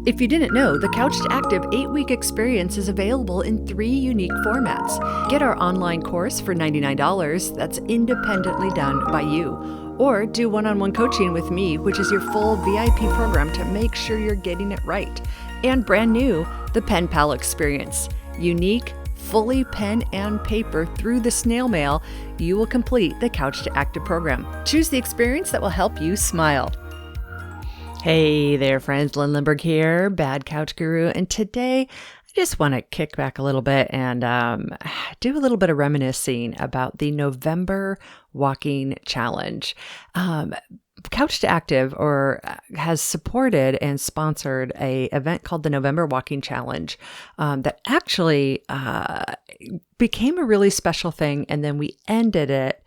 If you didn't know, the Couch to Active 8-week experience is available in 3 unique formats. Get our online course for $99 that's independently done by you. Or do one-on-one coaching with me, which is your full VIP program to make sure you're getting it right. And brand new, the Pen Pal experience. Unique, fully pen and paper through the snail mail, you will complete the Couch to Active program. Choose the experience that will help you smile. Hey there, friends. Lynn Lindbergh here, Bad Couch Guru. And today, I just want to kick back a little bit and do a little bit of reminiscing about the November Walking Challenge. Couch to Active has supported and sponsored a event called the November Walking Challenge that actually became a really special thing. And then we ended it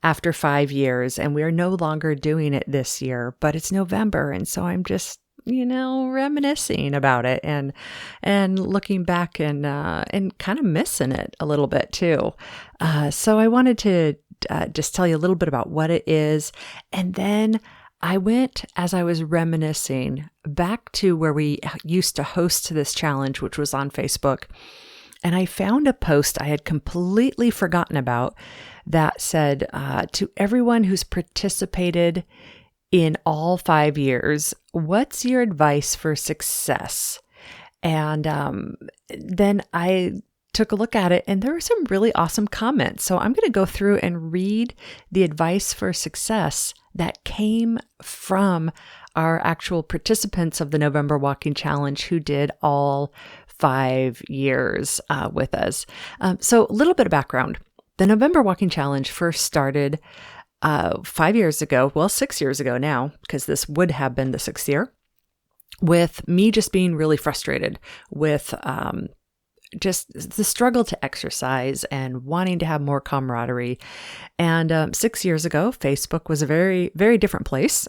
after 5 years, and we are no longer doing it this year, but it's November. And so I'm just, reminiscing about it and looking back and kind of missing it a little bit too. So I wanted to just tell you a little bit about what it is. And then I went, as I was reminiscing, back to where we used to host this challenge, which was on Facebook. And I found a post I had completely forgotten about that said, to everyone who's participated in all 5 years, what's your advice for success? And then I took a look at it, and there were some really awesome comments. So I'm going to go through and read the advice for success that came from our actual participants of the November Walking Challenge who did all 5 years with us. So a little bit of background. The November Walking Challenge first started 5 years ago, 6 years ago now, because this would have been the 6th year, with me just being really frustrated with just the struggle to exercise and wanting to have more camaraderie. And 6 years ago, Facebook was a very, very different place.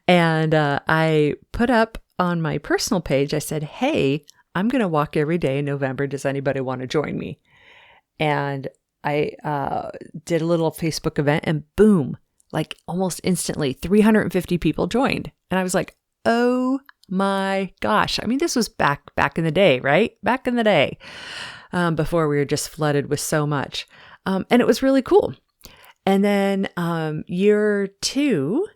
And I put up on my personal page, I said, hey, I'm going to walk every day in November. Does anybody want to join me? And I did a little Facebook event, and boom, like almost instantly, 350 people joined. And I was like, oh my gosh. I mean, this was back in the day, right? Back in the day, before we were just flooded with so much. And it was really cool. And then year 2,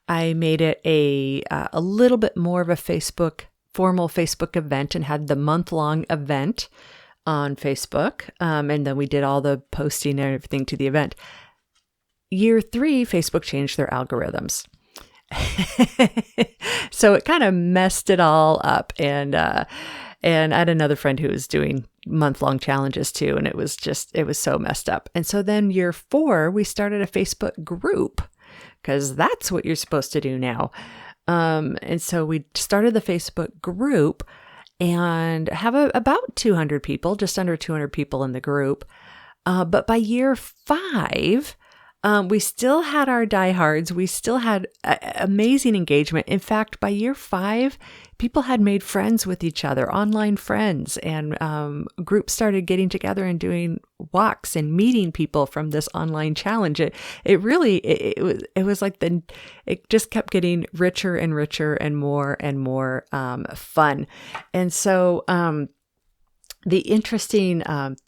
I made it a little bit more of a formal Facebook event, and had the month-long event on Facebook. And then we did all the posting and everything to the event. Year 3, Facebook changed their algorithms. So it kind of messed it all up. And I had another friend who was doing month-long challenges too. And it was so messed up. And so then year 4, we started a Facebook group, because that's what you're supposed to do now. And so we started the Facebook group and have about 200 people, just under 200 people in the group. But by year 5, we still had our diehards. We still had amazing engagement. In fact, by year 5, people had made friends with each other, online friends, and groups started getting together and doing walks and meeting people from this online challenge. It was like it just kept getting richer and richer and more fun. And so the interesting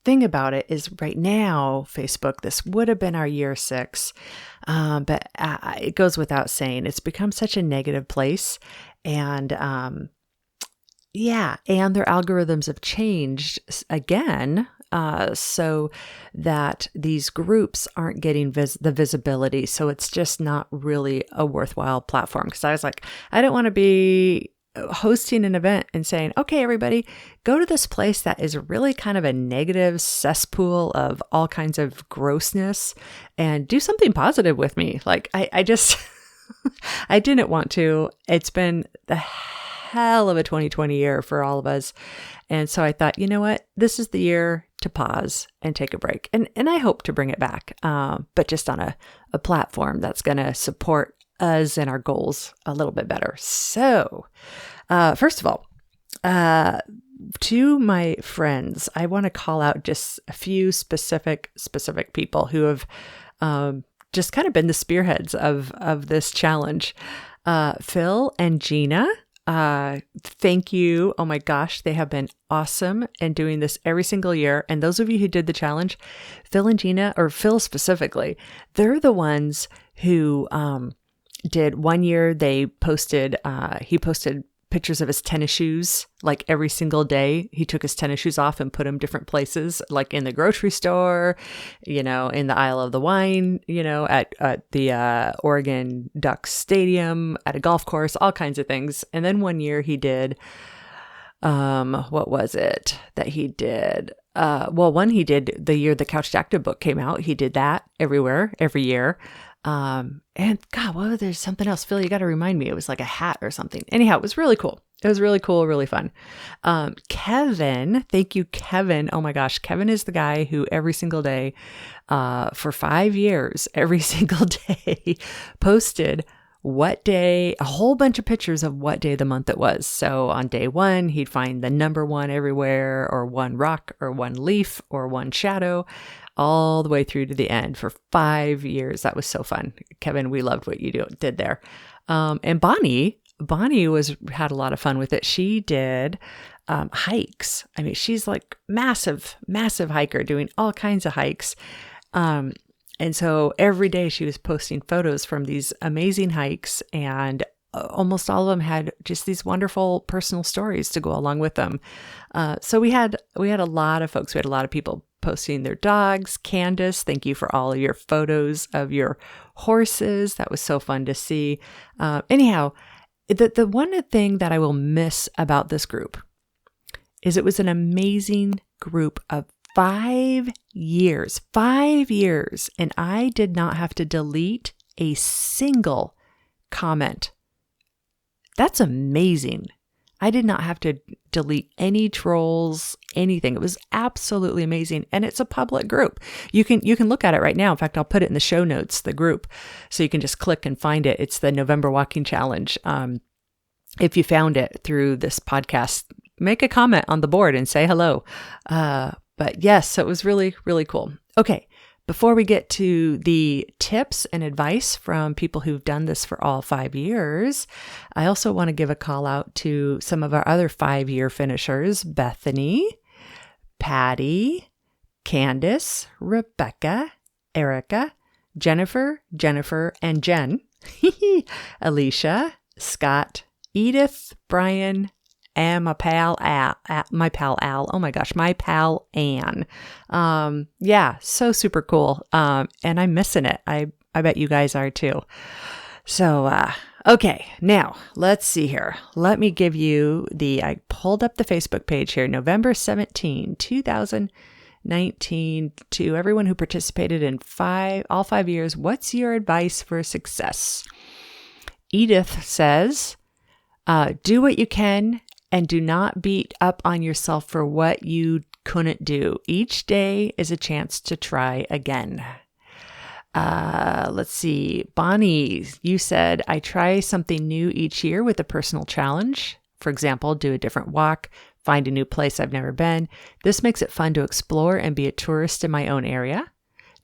thing about it is right now, Facebook, this would have been our year 6, but it goes without saying, it's become such a negative place. And and their algorithms have changed again, so that these groups aren't getting the visibility. So it's just not really a worthwhile platform. Because I was like, I don't want to be hosting an event and saying, okay, everybody, go to this place that is really kind of a negative cesspool of all kinds of grossness and do something positive with me. Like I just, I didn't want to. It's been the hell of a 2020 year for all of us. And so I thought, you know what, this is the year to pause and take a break. And I hope to bring it back, but just on a platform that's going to support us and our goals a little bit better. So, first of all, to my friends, I want to call out just a few specific people who have just kind of been the spearheads of this challenge. Phil and Gina Thank you. Oh my gosh, they have been awesome and doing this every single year. And those of you who did the challenge, Phil and Gina, or Phil specifically, they're the ones who did one year. He posted pictures of his tennis shoes, like every single day. He took his tennis shoes off and put them different places, like in the grocery store, in the aisle of the wine, at the Oregon Ducks Stadium, at a golf course, all kinds of things. And then one year he did, what was it that he did? One he did the year the Couch to Active book came out. He did that every year. And God, there's something else. Phil, you got to remind me. It was like a hat or something. Anyhow, it was really cool. It was really cool, really fun. Kevin, thank you, Kevin. Oh my gosh. Kevin is the guy who every single day, for 5 years, every single day posted what day, a whole bunch of pictures of what day of the month it was. So on day 1, he'd find the number 1 everywhere, or one rock, or one leaf, or one shadow, all the way through to the end for 5 years. That was so fun. Kevin, we loved what you did there. And Bonnie had a lot of fun with it. She did hikes. I mean, she's like massive hiker, doing all kinds of hikes. And so every day she was posting photos from these amazing hikes, and almost all of them had just these wonderful personal stories to go along with them. So we had a lot of folks. We had a lot of people posting their dogs. Candice, thank you for all of your photos of your horses. That was so fun to see. Anyhow, the one thing that I will miss about this group is it was an amazing group of 5 years, and I did not have to delete a single comment. That's amazing. I did not have to delete any trolls, anything. It was absolutely amazing. And it's a public group. You can look at it right now. In fact, I'll put it in the show notes, the group, so you can just click and find it. It's the November Walking Challenge. If you found it through this podcast, make a comment on the board and say hello. But yes, so it was really, really cool. Okay. Before we get to the tips and advice from people who've done this for all 5 years, I also want to give a call out to some of our other 5-year finishers: Bethany, Patty, Candice, Rebecca, Erika, Jennifer, and Jenn, Alicia, Scott, Edith, Bryan, and my pal Al. Oh my gosh, my pal Ann. Yeah, so super cool. And I'm missing it. I bet you guys are too. So, okay, now let's see here. Let me give you I pulled up the Facebook page here, November 17, 2019, to everyone who participated in all 5 years. What's your advice for success? Edith says, do what you can, and do not beat up on yourself for what you couldn't do. Each day is a chance to try again. Let's see. Bonnie, you said, I try something new each year with a personal challenge. For example, do a different walk, find a new place I've never been. This makes it fun to explore and be a tourist in my own area.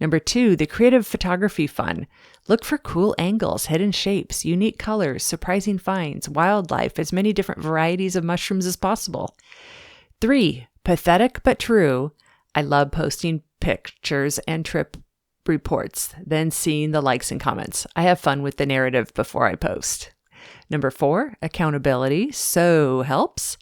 Number 2, the creative photography fun. Look for cool angles, hidden shapes, unique colors, surprising finds, wildlife, as many different varieties of mushrooms as possible. 3, pathetic but true. I love posting pictures and trip reports, then seeing the likes and comments. I have fun with the narrative before I post. Number 4, accountability. So helps.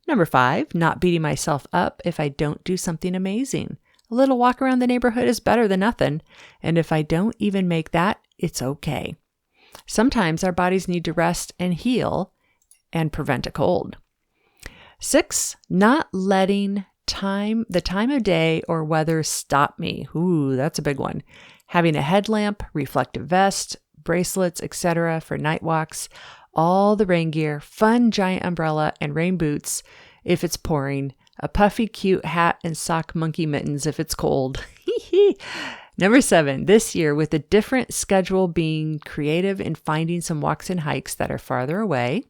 Number 5, not beating myself up if I don't do something amazing. A little walk around the neighborhood is better than nothing. And if I don't even make that, it's okay. Sometimes our bodies need to rest and heal and prevent a cold. 6, not letting the time of day or weather stop me. Ooh, that's a big one. Having a headlamp, reflective vest, bracelets, etc. for night walks, all the rain gear, fun giant umbrella, and rain boots if it's pouring, a puffy cute hat and sock monkey mittens if it's cold. Number 7, this year with a different schedule, being creative in finding some walks and hikes that are farther away.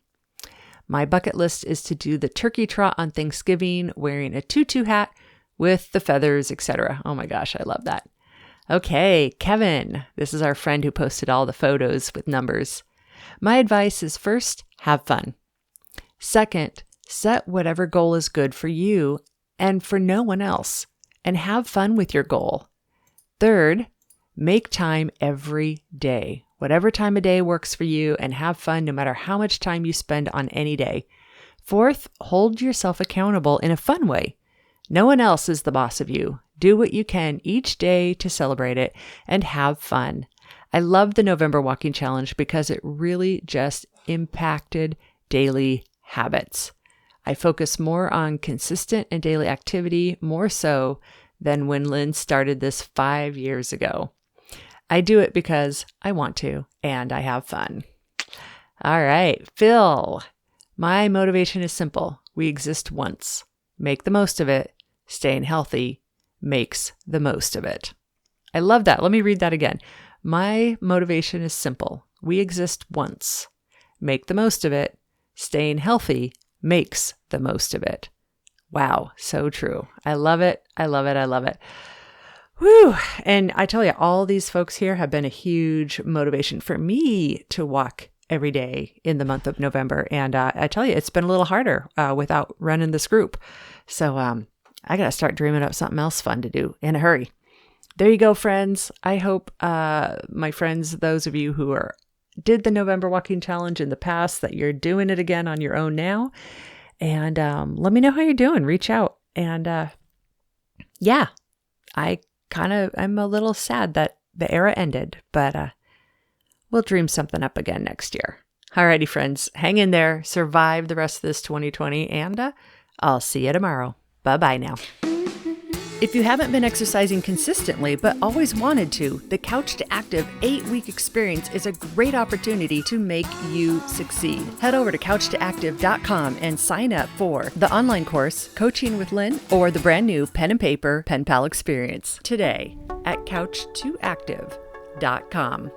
My bucket list is to do the turkey trot on Thanksgiving, wearing a tutu hat with the feathers, etc. Oh my gosh, I love that. Okay, Kevin, this is our friend who posted all the photos with numbers. My advice is, first, have fun. Second, set whatever goal is good for you and for no one else, and have fun with your goal. Third, make time every day, whatever time of day works for you, and have fun no matter how much time you spend on any day. Fourth, hold yourself accountable in a fun way. No one else is the boss of you. Do what you can each day to celebrate it and have fun. I love the November Walking Challenge because it really just impacted daily habits. I focus more on consistent and daily activity, more so than when Lynn started this 5 years ago. I do it because I want to, and I have fun. All right, Phil. My motivation is simple. We exist once. Make the most of it. Staying healthy makes the most of it. I love that. Let me read that again. My motivation is simple. We exist once. Make the most of it. Staying healthy makes the most of it. Wow, so true. I love it. I love it. I love it. Whew. And I tell you, all these folks here have been a huge motivation for me to walk every day in the month of November. And I tell you, it's been a little harder without running this group. So I got to start dreaming up something else fun to do in a hurry. There you go, friends. I hope my friends, those of you who did the November Walking Challenge in the past, that you're doing it again on your own now. And let me know how you're doing. Reach out. And yeah, I'm a little sad that the era ended, but we'll dream something up again next year. Alrighty, friends, hang in there, survive the rest of this 2020, and I'll see you tomorrow. Bye-bye now. If you haven't been exercising consistently but always wanted to, the Couch to Active 8-week experience is a great opportunity to make you succeed. Head over to couchtoactive.com and sign up for the online course, Coaching with Lynn, or the brand new pen and paper Pen Pal experience today at couchtoactive.com.